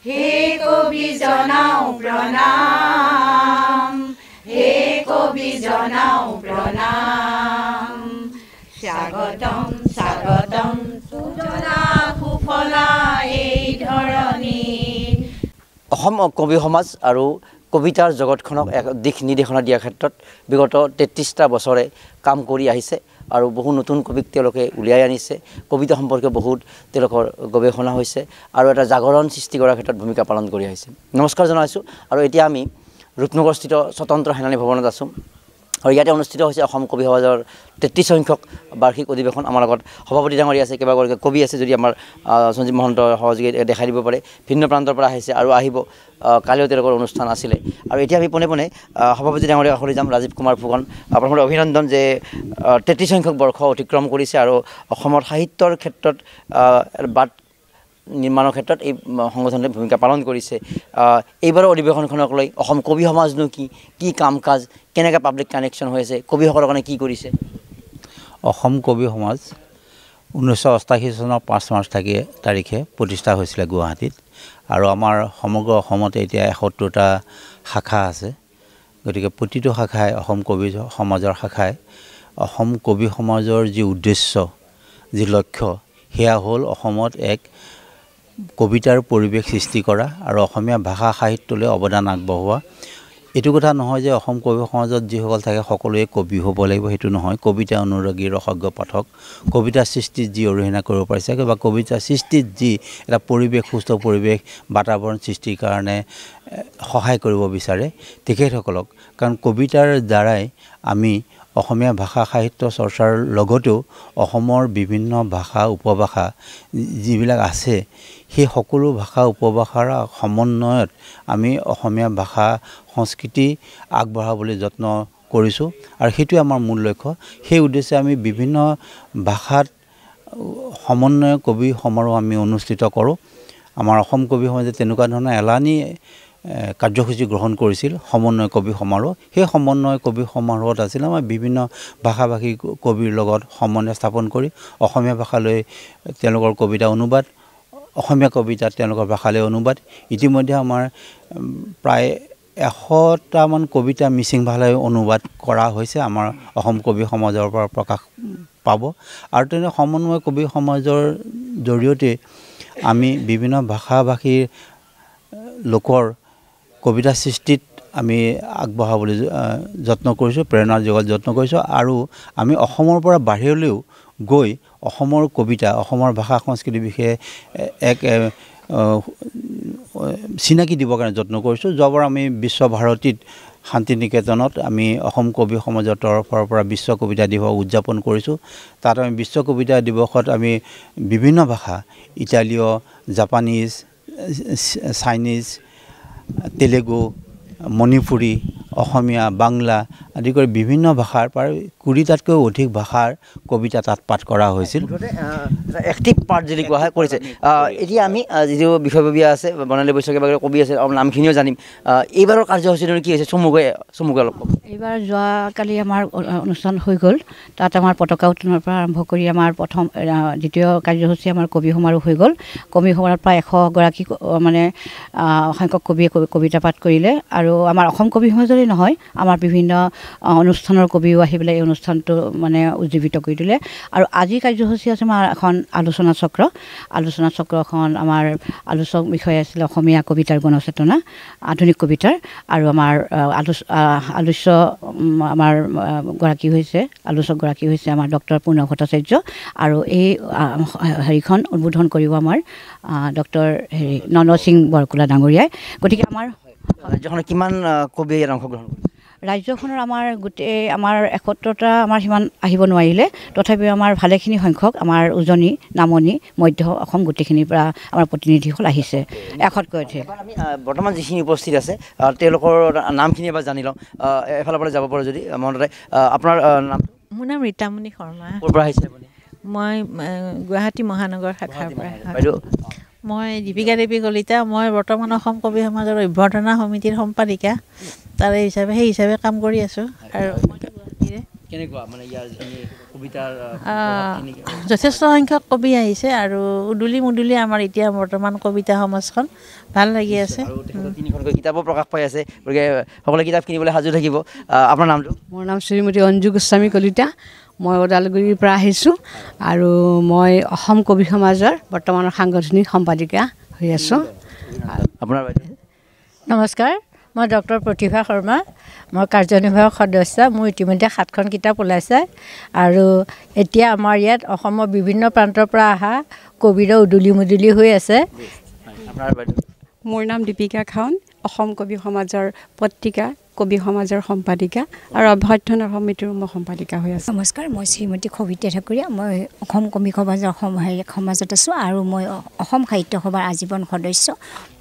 হে কবি জনাও প্ৰণাম, হে কবি জনাও প্ৰণাম। স্বাগতম স্বাগতম সুজলা সুফলা এই ধৰণী। অসম কবি সমাজ আৰু কবিতাৰ জগতখনক এক দিশ নিৰ্দেশনা দিয়াৰ ক্ষেত্ৰত বিগত ৩৩টা বছৰে কাম কৰি আহিছে আৰু বহু নতুন কবিক তেওঁলোকে উলিয়াই আনিছে। কবিতা সম্পৰ্কে বহুত তেওঁলোকৰ গৱেষণা হৈছে আৰু এটা জাগৰণ সৃষ্টি কৰাৰ ক্ষেত্ৰত ভূমিকা পালন কৰি আহিছে। নমস্কাৰ জনাইছোঁ। আৰু এতিয়া আমি ৰূপনগৰস্থিত স্বতন্ত্ৰ সেনানী ভৱনত আছোঁ আৰু ইয়াতে অনুষ্ঠিত হৈছে অসম কবি সমাজৰ ৩৩ সংখ্যক বাৰ্ষিক অধিৱেশন। আমাৰ লগত সভাপতি ডাঙৰী আছে, কেইবাগৰাকী কবি আছে, যদি আমাৰ সঞ্জীৱ মহন্তৰ সহযোগী দেখাই দিব পাৰে। ভিন্ন প্ৰান্তৰ পৰা আহিছে আৰু আহিব। কালিও তেওঁলোকৰ অনুষ্ঠান আছিলে। আৰু এতিয়া আমি পোনে পোনে সভাপতি ডাঙৰীৰ কাষলৈ যাম। ৰাজীৱ কুমাৰ ফুকন, প্ৰথমতে অভিনন্দন যে ৩৩ সংখ্যক বৰ্ষ অতিক্ৰম কৰিছে আৰু অসমৰ সাহিত্যৰ ক্ষেত্ৰত বাট নিৰ্মাণৰ ক্ষেত্ৰত এই সংগঠনে ভূমিকা পালন কৰিছে। এইবাৰৰ অধিৱেশনখনক লৈ অসম কবি সমাজনো কি কাম কাজ, কেনেকৈ পাব্লিক কানেকশ্যন হৈ আছে, কবিসকলৰ কাৰণে কি কৰিছে? অসম কবি সমাজ 1988 চনৰ 5 মাৰ্চ তাৰিখে প্ৰতিষ্ঠা হৈছিলে গুৱাহাটীত। আৰু আমাৰ সমগ্ৰ অসমতে এতিয়া 71টা শাখা আছে। গতিকে প্ৰতিটো শাখাই অসম কবি সমাজৰ শাখাই অসম কবি সমাজৰ যি উদ্দেশ্য, যি লক্ষ্য, সেয়া হ'ল অসমত এক কবিতাৰ পৰিৱেশ সৃষ্টি কৰা আৰু অসমীয়া ভাষা সাহিত্যলৈ অৱদান আগবঢ়োৱা। এইটো কথা নহয় যে অসম কবি সমাজত যিসকল থাকে সকলোৱে কবি হ'ব লাগিব, সেইটো নহয়। কবিতা অনুৰাগী ৰসজ্ঞ পাঠক, কবিতা সৃষ্টিত যি অৰিহণা কৰিব পাৰিছে বা কবিতা সৃষ্টিত যি এটা পৰিৱেশ, সুস্থ পৰিৱেশ বাতাবৰণ সৃষ্টিৰ কাৰণে সহায় কৰিব বিচাৰে তেখেতসকলক। কাৰণ কবিতাৰ দ্বাৰাই আমি অসমীয়া ভাষা সাহিত্য চৰ্চাৰ লগতেও অসমৰ বিভিন্ন ভাষা উপভাষা যিবিলাক আছে, সেই সকলো ভাষা উপভাষাৰ সমন্বয়ত আমি অসমীয়া ভাষা সংস্কৃতি আগবঢ়াবলৈ যত্ন কৰিছোঁ আৰু সেইটোৱে আমাৰ মূল লক্ষ্য। সেই উদ্দেশ্যে আমি বিভিন্ন ভাষাত সমন্বয় কবি সমাৰোহ আমি অনুষ্ঠিত কৰোঁ। আমাৰ অসম কবি সমাজে তেনেকুৱা ধৰণৰ এলানি কাৰ্যসূচী গ্ৰহণ কৰিছিল, সমন্বয় কবি সমাৰোহ। সেই সমন্বয় কবি সমাৰোহত আছিল আমাৰ বিভিন্ন ভাষা ভাষী কবিৰ লগত সমন্বয় স্থাপন কৰি অসমীয়া ভাষালৈ তেওঁলোকৰ কবিতা অনুবাদ, অসমীয়া কবিতা তেওঁলোকৰ ভাষালৈ অনুবাদ। ইতিমধ্যে আমাৰ প্ৰায় 100টামান কবিতা মিচিং ভাষালৈ অনুবাদ কৰা হৈছে, আমাৰ অসম কবি সমাজৰ পৰা প্ৰকাশ পাব। আৰু তেনে সমন্বয় কবি সমাজৰ জৰিয়তে আমি বিভিন্ন ভাষা ভাষীৰ লোকৰ কবিতা সৃষ্টিত আমি আগবঢ়াবলৈ যত্ন কৰিছোঁ, প্ৰেৰণা যোগোৱাৰ যত্ন কৰিছোঁ। আৰু আমি অসমৰ পৰা বাহিৰলৈও গৈ অসমৰ কবিতা, অসমৰ ভাষা সংস্কৃতিৰ বিষয়ে এক চিনাকি দিবৰ কাৰণে যত্ন কৰিছোঁ। যোৱাবাৰ আমি বিশ্বভাৰতীত শান্তি নিকেতনত আমি অসম কবি সমাজৰ তৰফৰ পৰা বিশ্ব কবিতা দিৱস উদযাপন কৰিছোঁ। তাত আমি বিশ্ব কবিতা দিৱসত আমি বিভিন্ন ভাষা, ইটালীয়, জাপানীজ, চাইনিজ, তেলেগু, মণিপুৰী, অসমীয়া, বাংলা আদি কৰি বিভিন্ন ভাষাৰ প্ৰায় 20টাতকৈ অধিক ভাষাৰ কবিতা তাত পাঠ কৰা হৈছিল। এক্টিভ পাৰ্ট যদি কোৱা হয় কৰিছে। এতিয়া আমি যিটো বিষয়ববীয়া আছে, বৰ্ণালী বৈশ্যক কবি আছে, নামখিনিও জানিম। এইবাৰৰ কাৰ্যসূচীটো কি হৈছে চমুকৈ অলপ ক'ব। এইবাৰ যোৱাকালি আমাৰ অনুষ্ঠান হৈ গ'ল। তাত আমাৰ পতাকা উত্তোলনৰ পৰা আৰম্ভ কৰি আমাৰ দ্বিতীয় কাৰ্যসূচী আমাৰ কবি সমাৰোহ হৈ গ'ল। কবি সমাৰোহত প্ৰায় 100গৰাকী মানে সংখ্যক কবিয়ে কবিতা পাঠ কৰিলে। আৰু আমাৰ অসম কবি সমাজৰেই নহয়, আমাৰ বিভিন্ন অনুষ্ঠানৰ কবিও আহি পেলাই এই অনুষ্ঠানটো মানে উজ্জীৱিত কৰি দিলে। আৰু আজিৰ কাৰ্যসূচী আছে আমাৰ এখন আলোচনা চক্ৰখন আমাৰ আলোচক বিষয় আছিলে অসমীয়া কবিতাৰ গণচেতনা, আধুনিক কবিতাৰ। আৰু আমাৰ আলোচকগৰাকী হৈছে আমাৰ ডক্টৰ প্ৰণৱ ভট্টাচাৰ্য। আৰু এই হেৰিখন উদ্বোধন কৰিব আমাৰ ডক্টৰ নৰসিং বৰকলা ডাঙৰীয়াই। গতিকে আমাৰ ৰাজ্যখনত কিমান কবিয়ে ইয়াত অংশগ্ৰহণ কৰিছে? ৰাজ্যখনৰ আমাৰ গোটেই আমাৰ 71টা আমাৰ সিমান আহিব নোৱাৰিলে, তথাপিও আমাৰ ভালেখিনি সংখ্যক আমাৰ উজনি, নামনি, মধ্য অসম গোটেইখিনিৰ পৰা আমাৰ প্ৰতিনিধিসকল আহিছে 100তকৈ অধিক। আমি বৰ্তমান যিখিনি উপস্থিত আছে তেওঁলোকৰ নামখিনি এবাৰ জানি লওঁ। এফালৰ পৰা যাব পাৰোঁ যদি মনতে। আপোনাৰ নাম? মোৰ নাম ৰীতামণি শৰ্মা। ক'ৰ পৰা আহিছে আপুনি? মই গুৱাহাটী মহানগৰ শাখাৰ পৰা। বাইদেউ? মই দীপিকা দেৱী কলিতা। মই বৰ্তমান অসম কবি সমাজৰ অভ্যৰ্থনা সমিতিৰ সম্পাদিকা, সেই হিচাপে কাম কৰি আছোঁ। আৰু কেনেকুৱা মানে ইয়াৰ যিখিনি যথেষ্ট সংখ্যক কবি আহিছে আৰু উদুলি মুদুলি আমাৰ এতিয়া বৰ্তমান কবিতা সমাজখন ভাল লাগি আছে। তিনিখনকৈ কিতাপো প্ৰকাশ পাই আছে, গতিকে সকলোৱে কিতাপ কিনিবলৈ সাজু থাকিব। আপোনাৰ নামটো? মোৰ নাম শ্ৰীমতী অঞ্জু গোস্বামী কলিতা। মই ওদালগুৰিৰ পৰা আহিছোঁ আৰু মই অসম কবি সমাজৰ বৰ্তমানৰ সাংগঠনিক সম্পাদিকা হৈ আছোঁ। আপোনাৰ নমস্কাৰ, মই ডক্টৰ প্ৰতিভা শৰ্মা। মই কাৰ্যনিৰ্বাহক সদস্য। মোৰ ইতিমধ্যে 7খন কিতাপ ওলাইছে আৰু এতিয়া আমাৰ ইয়াত অসমৰ বিভিন্ন প্ৰান্তৰ পৰা অহা কবিৰে উদুলি মুদুলি হৈ আছে। মোৰ নাম দীপিকা খাউন, অসম কবি সমাজৰ পত্ৰিকা কবি সমাজৰ সম্পাদিকা আৰু অভ্যৰ্থনা সমিতিৰ মই সম্পাদিকা হৈ আছোঁ। নমস্কাৰ, মই শ্ৰীমতী সবিতা ঠাকুৰীয়া। মই অসম কবি সমাজৰ সমাজত আছোঁ আৰু মই অসম সাহিত্য সভাৰ আজীৱন সদস্য।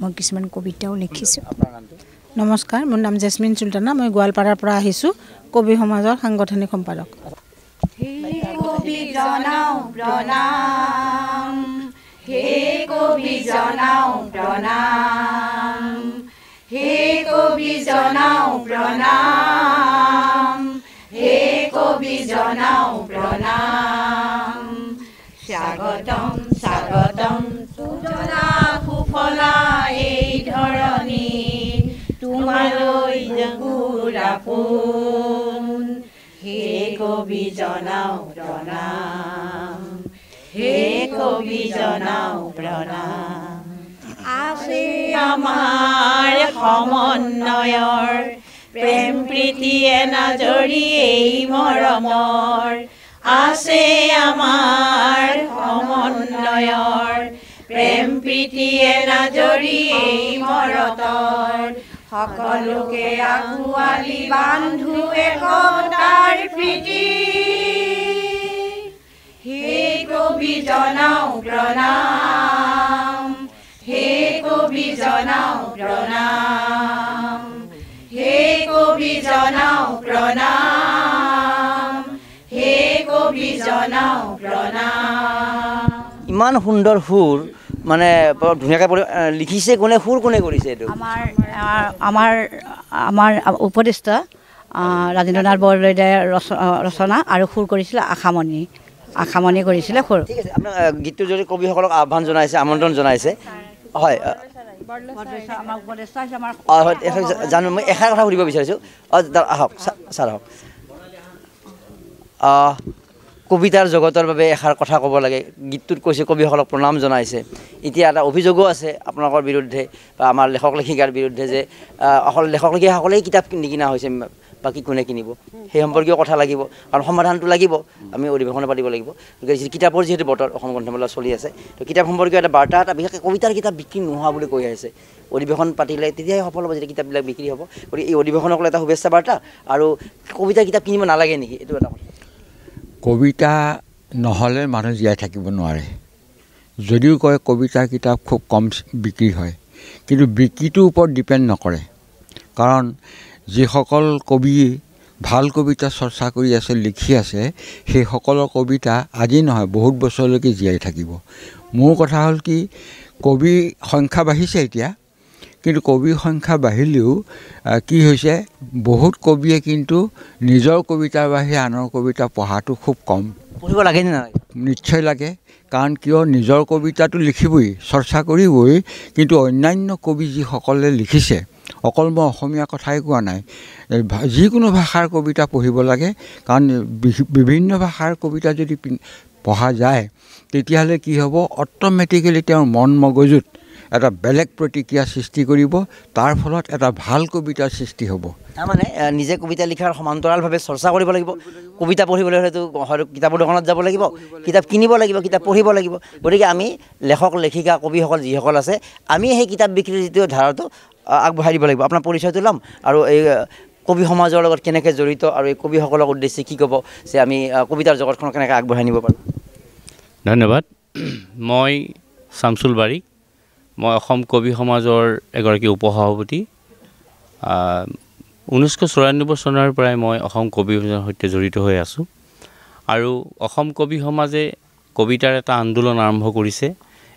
মই কিছুমান কবিতাও লিখিছোঁ। নমস্কাৰ, মোৰ নাম জেচমিন চুলতানা। মই গোৱালপাৰাৰ পৰা আহিছোঁ, কবি সমাজৰ সাংগঠনিক সম্পাদক। হে কবি জনাও প্ৰণাম, হে কবি জনাও প্ৰণাম, হে কবি জনাও প্ৰণাম, হে কবি জনাও প্ৰণাম। স্বাগতম স্বাগতম সুজলা সুফলা এই ধৰণী, তোমালৈ জাগুৰা পোন। হে কবি জনাও প্ৰণাম, হে কবি জনাও প্ৰণাম। আছে আমাৰ সমন্বয়ৰ প্ৰেম প্ৰীতি এনাজৰি এই মৰমৰ, আছে আমাৰ সমন্বয়ৰ প্ৰেম প্ৰীতি এনাজৰি এই মৰতৰ। সকলোকে আঁকোৱালি বান্ধো একতাৰ প্ৰীতি, হে কবি জনাও প্ৰণাম, হে কবি জনাও প্ৰণাম, হে কবি জনাও প্ৰণাম, হে কবি জনাও প্ৰণাম। ইমান সুন্দৰ সুৰ, মানে বৰ ধুনীয়াকৈ লিখিছে। কোনে সুৰ কোনে কৰিছে এইটো? আমাৰ উপদেষ্টা ৰাজেন্দ্ৰনাথ বৰদলৈয়ে ৰচনা আৰু সুৰ কৰিছিলে আশামণি কৰিছিলে সুৰ। ঠিক আছে, আপোনাৰ গীতটোৰ যদি কবিসকলক আহ্বান জনাইছে, আমন্ত্ৰণ জনাইছে, হয় জানো। মই এষাৰ কথা সুধিব বিচাৰিছোঁ। আহক ছাৰ, আহক। কবিতাৰ জগতৰ বাবে এষাৰ কথা ক'ব লাগে। গীতটোত কৈছে কবিসকলক প্ৰণাম জনাইছে। এতিয়া এটা অভিযোগো আছে আপোনালোকৰ বিৰুদ্ধে বা আমাৰ লেখক লেখিকাৰ বিৰুদ্ধে যে অকল লেখক লেখিকাসকলেই কিতাপ নিকিনা হৈছে, বাকী কোনে কিনিব? সেই সম্পৰ্কীয় কথা লাগিব, কাৰণ সমাধানটো লাগিব। আমি অধিৱেশনে পাতিব লাগিব। গতিকে কিতাপৰ যিহেতু বতৰ অসম গ্ৰন্থমেলা চলি আছে, তো কিতাপ সম্পৰ্কীয় এটা বাৰ্তা, এটা বিশেষকৈ কবিতাৰ কিতাপ বিক্ৰী নোহোৱা বুলি কৈ আছে। অধিৱেশন পাতিলে তেতিয়াহে সফল হ'ব, যেতিয়া কিতাপবিলাক বিক্ৰী হ'ব। গতিকে এই অধিৱেশনক এটা শুভেচ্ছা বাৰ্তা। আৰু কবিতাৰ কিতাপ কিনিব নালাগে নেকি, এইটো এটা কথা। কবিতা নহ'লে মানুহ জীয়াই থাকিব নোৱাৰে। যদিও কয় কবিতাৰ কিতাপ খুব কম বিক্ৰী হয়, কিন্তু বিক্ৰীটোৰ ওপৰত ডিপেণ্ড নকৰে। কাৰণ যিসকল কবি ভাল কবিতা চৰ্চা কৰি আছে, লিখি আছে, সেইসকলৰ কবিতা আজি নহয় বহুত বছৰলৈকে জীয়াই থাকিব। মোৰ কথা হ'ল কি, কবিৰ সংখ্যা বাঢ়িছে এতিয়া, কিন্তু কবিৰ সংখ্যা বাঢ়িলেও কি হৈছে, বহুত কবিয়ে কিন্তু নিজৰ কবিতাৰ বাহিৰে আনৰ কবিতা পঢ়াটো খুব কম। পঢ়িব লাগে নে নালাগে? নিশ্চয় লাগে, কাৰণ কিয় নিজৰ কবিতাটো লিখিবই, চৰ্চা কৰিবই, কিন্তু অন্যান্য কবি যিসকলে লিখিছে, অকল মই অসমীয়া কথাই কোৱা নাই, যিকোনো ভাষাৰ কবিতা পঢ়িব লাগে। কাৰণ বিভিন্ন ভাষাৰ কবিতা যদি পঢ়া যায়, তেতিয়াহ'লে কি হ'ব, অট'মেটিকেলি তেওঁৰ মন মগজুত এটা বেলেগ প্ৰতিক্ৰিয়া সৃষ্টি কৰিব, তাৰ ফলত এটা ভাল কবিতাৰ সৃষ্টি হ'ব। তাৰমানে নিজে কবিতা লিখাৰ সমান্তৰালভাৱে চৰ্চা কৰিব লাগিব। কবিতা পঢ়িবলৈ হ'লেতো হয়তো কিতাপৰ দোকানত যাব লাগিব, কিতাপ কিনিব লাগিব, কিতাপ পঢ়িব লাগিব। গতিকে আমি লেখক লেখিকা কবিসকল যিসকল আছে, আমি সেই কিতাপ বিক্ৰীৰ যিটো ধাৰাটো আগবঢ়াই দিব লাগিব। আপোনাৰ পৰিচয়টো ল'ম আৰু এই কবি সমাজৰ লগত কেনেকৈ জড়িত আৰু এই কবিসকলক উদ্দেশ্যে কি ক'ব যে আমি কবিতাৰ জগতখনক কেনেকৈ আগবঢ়াই নিব পাৰোঁ। ধন্যবাদ। মই শামছুল বাৰিক, মই অসম কবি সমাজৰ এগৰাকী উপসভাপতি। 1994 চনৰ পৰাই মই অসম কবি সমাজৰ সৈতে জড়িত হৈ আছোঁ আৰু অসম কবি সমাজে কবিতাৰ এটা আন্দোলন আৰম্ভ কৰিছে।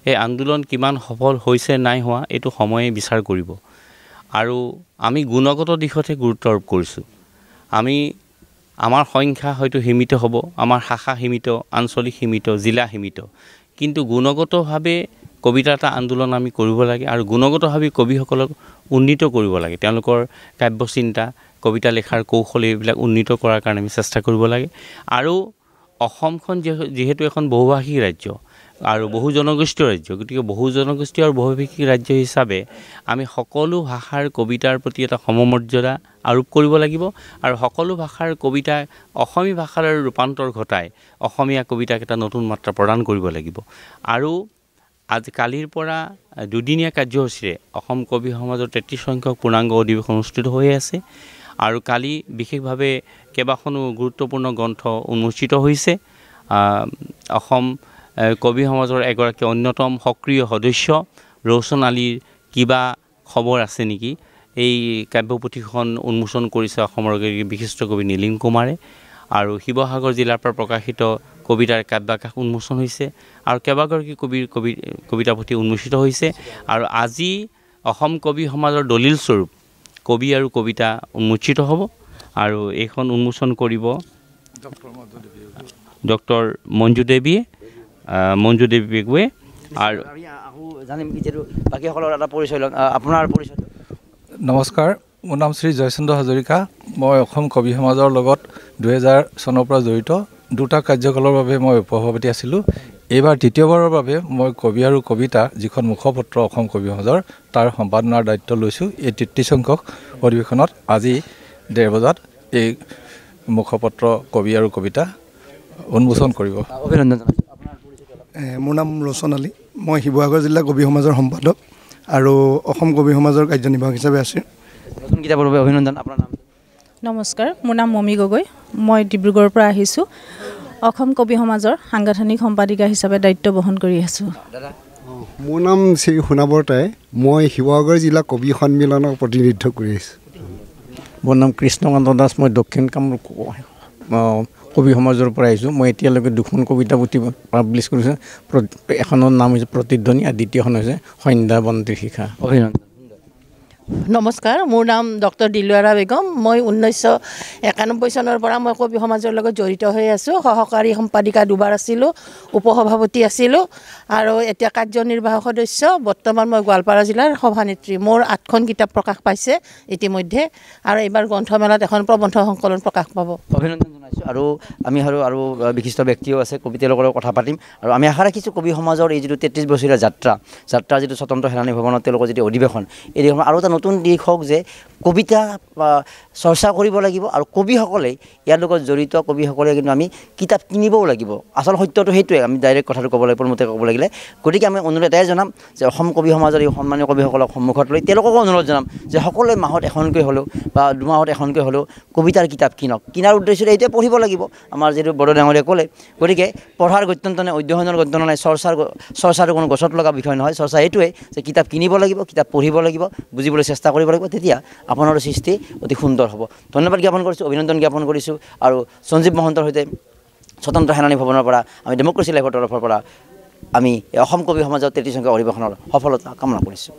এই আন্দোলন কিমান সফল হৈছে নাই হোৱা এইটো সময়ে বিচাৰ কৰিব আৰু আমি গুণগত দিশতহে গুৰুত্ব আৰোপ কৰিছোঁ। আমি আমাৰ সংখ্যা হয়তো সীমিত হ'ব, আমাৰ শাখা সীমিত, আঞ্চলিক সীমিত, জিলা সীমিত, কিন্তু গুণগতভাৱে কবিতাৰ এটা আন্দোলন আমি কৰিব লাগে আৰু গুণগতভাৱে কবিসকলক উন্নীত কৰিব লাগে। তেওঁলোকৰ কাব্যচিন্তা, কবিতা লেখাৰ কৌশল এইবিলাক উন্নীত কৰাৰ কাৰণে আমি চেষ্টা কৰিব লাগে। আৰু অসমখন যিহেতু এখন বহুভাষিক ৰাজ্য আৰু বহু জনগোষ্ঠীয় ৰাজ্য, গতিকে বহু জনগোষ্ঠী আৰু বহুভাষিক ৰাজ্য হিচাপে আমি সকলো ভাষাৰ কবিতাৰ প্ৰতি এটা সমমৰ্যাদা আৰোপ কৰিব লাগিব আৰু সকলো ভাষাৰ কবিতা অসমীয়া ভাষাৰ ৰূপান্তৰ ঘটাই অসমীয়া কবিতাক এটা নতুন মাত্ৰা প্ৰদান কৰিব লাগিব। আৰু আজি কালিৰ পৰা দুদিনীয়া কাৰ্যসূচীৰে অসম কবি সমাজৰ 33 সংখ্যক পূৰ্ণাংগ অধিৱেশন অনুষ্ঠিত হৈ আছে আৰু কালি বিশেষভাৱে কেইবাখনো গুৰুত্বপূৰ্ণ গ্ৰন্থ উন্মোচিত হৈছে। অসম কবি সমাজৰ এগৰাকী অন্যতম সক্ৰিয় সদস্য ৰৌচন আলীৰ কিবা খবৰ আছে নেকি, এই কাব্যপুথিখন উন্মোচন কৰিছে অসমৰ বিশিষ্ট কবি নীলিম কুমাৰে। আৰু শিৱসাগৰ জিলাৰ পৰা প্ৰকাশিত কবিতাৰ কাব্যাকাশ উন্মোচন হৈছে আৰু কেইবাগৰাকী কবিতা পুথি উন্মোচিত হৈছে। আৰু আজি অসম কবি সমাজৰ দলিল স্বৰূপ কবি আৰু কবিতা উন্মোচিত হ'ব আৰু এইখন উন্মোচন কৰিব ডক্টৰ মঞ্জু দেৱী পেগুৱে। আৰু জানিম যিহেতু বাকীসকলৰ এটা পৰিচয় লওক, আপোনাৰ পৰিচয়। নমস্কাৰ, মোৰ নাম শ্ৰী জয়চন্দ্ৰ হাজৰিকা। মই অসম কবি সমাজৰ লগত 2000 চনৰ পৰা জড়িত। 2টা কাৰ্যকালৰ বাবে মই উপসভাপতি আছিলোঁ। এইবাৰ দ্বিতীয়বাৰৰ বাবে মই কবি আৰু কবিতা যিখন মুখপত্ৰ অসম কবি সমাজৰ তাৰ সম্পাদনাৰ দায়িত্ব লৈছোঁ। এই 33 সংখ্যক অধিৱেশনত আজি 1:30 বজাত এই মুখপত্ৰ কবি আৰু কবিতা উন্মোচন কৰিব। অভিনন্দন। মোৰ নাম ৰৌচন আলী, মই শিৱসাগৰ জিলা কবি সমাজৰ সম্পাদক আৰু অসম কবি সমাজৰ কাৰ্যনিৰ্বাহক হিচাপে আছোঁ। নতুন কিতাপৰ বাবে অভিনন্দন। আপোনাৰ নাম? নমস্কাৰ, মোৰ নাম মমি গগৈ, মই ডিব্ৰুগড়ৰ পৰা আহিছোঁ। অসম কবি সমাজৰ সাংগঠনিক সম্পাদিকা হিচাপে দায়িত্ব বহন কৰি আছোঁ। মোৰ নাম শ্ৰী সোণা বৰতাই, মই শিৱসাগৰ জিলা কবি সন্মিলনৰ প্ৰতিনিধিত্ব কৰি আছোঁ। মোৰ নাম কৃষ্ণকান্ত দাস, মই দক্ষিণ কামৰূপ কবি সমাজৰ পৰা আহিছোঁ। মই এতিয়ালৈকে 2খন কবিতা পুথি পাব্লিছ কৰিছোঁ। এখনৰ নাম হৈছে প্ৰতিধ্বনি আৰু দ্বিতীয়খন হৈছে সন্ধ্যা বন্তিৰ শিখা। অভিনন্দন। নমস্কাৰ, মোৰ নাম ডক্টৰ দিলুৱাৰা বেগম। মই 1991 চনৰ পৰা মই কবি সমাজৰ লগত জড়িত হৈ আছোঁ। সহকাৰী সম্পাদিকা 2বাৰ আছিলোঁ, উপসভাপতি আছিলোঁ আৰু এতিয়া কাৰ্যনিৰ্বাহক সদস্য। বৰ্তমান মই গোৱালপাৰা জিলাৰ সভানেত্ৰী। মোৰ 8খন কিতাপ প্ৰকাশ পাইছে ইতিমধ্যে আৰু এইবাৰ গ্ৰন্থমেলাত এখন প্ৰবন্ধ সংকলন প্ৰকাশ পাব। অভিনন্দন জনাইছোঁ। আৰু আমি আৰু বিশিষ্ট ব্যক্তিও আছে, কবি তেওঁলোকৰ কথা পাতিম। আৰু আমি আশা ৰাখিছোঁ কবি সমাজৰ এই যিটো 33 বছৰীয়া যাত্ৰা যিটো স্বতন্ত্ৰ সেনানী ভৱনত তেওঁলোকৰ যিটো অধিৱেশন, এই অধিৱেশন আৰু এটা নতুন দিশ হওক যে কবিতা চৰ্চা কৰিব লাগিব আৰু কবিসকলে ইয়াৰ লগত জড়িত কবিসকলে কিন্তু আমি কিতাপ কিনিবও লাগিব। আচল সত্যটো সেইটোৱে, আমি ডাইৰেক্ট কথাটো ক'ব লাগিব, প্ৰমতে ক'ব লাগিলে। গতিকে আমি অনুৰোধ এটাই জনাম যে অসম কবি সমাজৰ এই সন্মানীয় কবিসকলক সন্মুখত লৈ তেওঁলোককো অনুৰোধ জনাম যে সকলোৱে মাহত এখনকৈ হ'লেও বা 2 মাহত এখনকৈ হ'লেও কবিতাৰ কিতাপ কিনক। কিনাৰ উদ্দেশ্যৰে এইটোৱে পঢ়িব লাগিব, আমাৰ যিটো বড়ো ডাঙৰীয়ে ক'লে। গতিকে পঢ়াৰ গত্যন্ত নাই, অধ্যয়নৰ গত্যন্ত নাই, চৰ্চাৰ কোনো গছত লগা বিষয় নহয়। চৰ্চা এইটোৱে যে কিতাপ কিনিব লাগিব, কিতাপ পঢ়িব লাগিব, বুজিবলৈ চেষ্টা কৰিব লাগিব, তেতিয়া আপোনাৰ সৃষ্টি অতি সুন্দৰ হ'ব। ধন্যবাদ জ্ঞাপন কৰিছোঁ, অভিনন্দন জ্ঞাপন কৰিছোঁ। আৰু সঞ্জীৱ মহন্তৰ সৈতে স্বতন্ত্ৰ সেনানী ভৱনৰ পৰা আমি ডেম'ক্ৰেচি লাইভৰ তৰফৰ পৰা আমি অসম কবি সমাজৰ 33 সংখ্যক অধিৱেশনৰ সফলতা কামনা কৰিছোঁ।